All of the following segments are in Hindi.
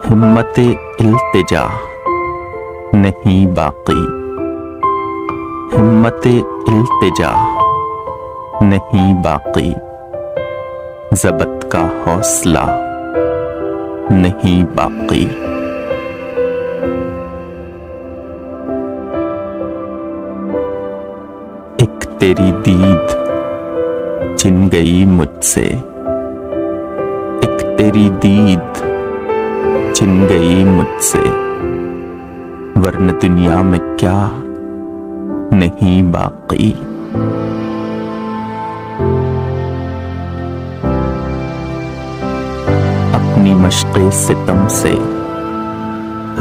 हिम्मत इल्तिजा नहीं बाकी, हिम्मत इल्तिजा नहीं बाकी, ज़बत का हौसला नहीं बाकी। एक तेरी दीद छिन गई मुझसे, एक तेरी दीद छिन गई मुझसे, वरन दुनिया में क्या नहीं बाकी। अपनी मश्क़े सितम से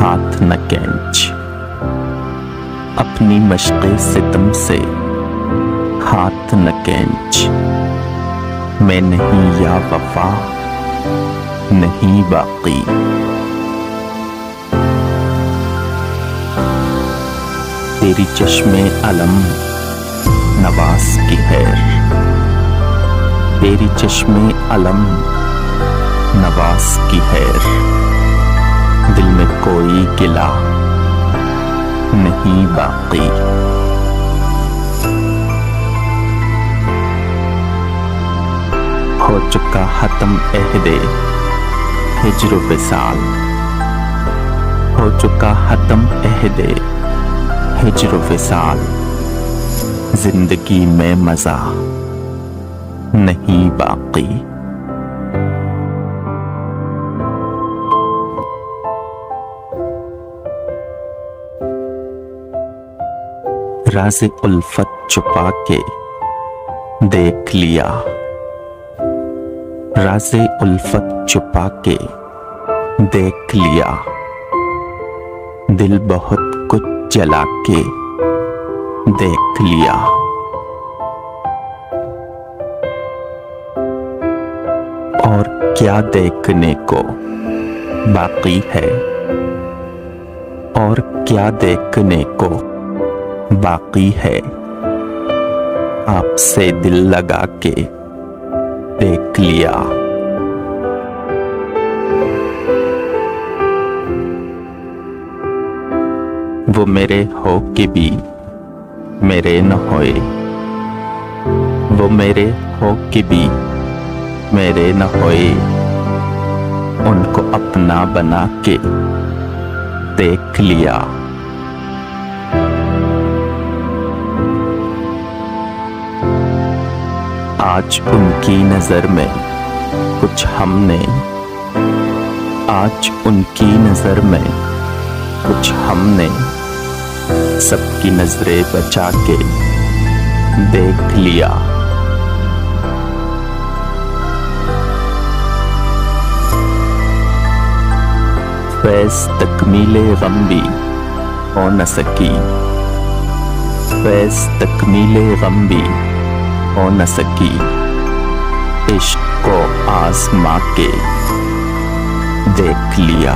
हाथ न खींच, अपनी मश्क़े सितम से हाथ न खींच, मैं नहीं या वफा नहीं बाकी। तेरी चश्मे अलम नवाज की खैर, तेरी चश्मे अलम नवाज की खैर, दिल में कोई गिला नहीं बाकी। हो चुका खत्म अहदे हिज्र विसाल, हो चुका खत्म अहदे हिज्र विसाल, जिंदगी में मजा नहीं बाकी। राज़े उल्फत छुपा के देख लिया, राज़े उल्फत छुपा के देख लिया, दिल बहुत कुछ जला के देख लिया। और क्या देखने को बाकी है, और क्या देखने को बाकी है, आपसे दिल लगा के देख लिया। वो मेरे हो के भी मेरे न होए, वो मेरे हो के भी मेरे न होए, उनको अपना बना के देख लिया। आज उनकी नजर में कुछ हमने, आज उनकी नजर में कुछ हमने, सबकी नजरें बचा के देख लिया। फैज़ तकमीले गम भी हो न सकी, फैज़ तकमीले गम भी हो न सकी, इश्क को आज़मा के देख लिया।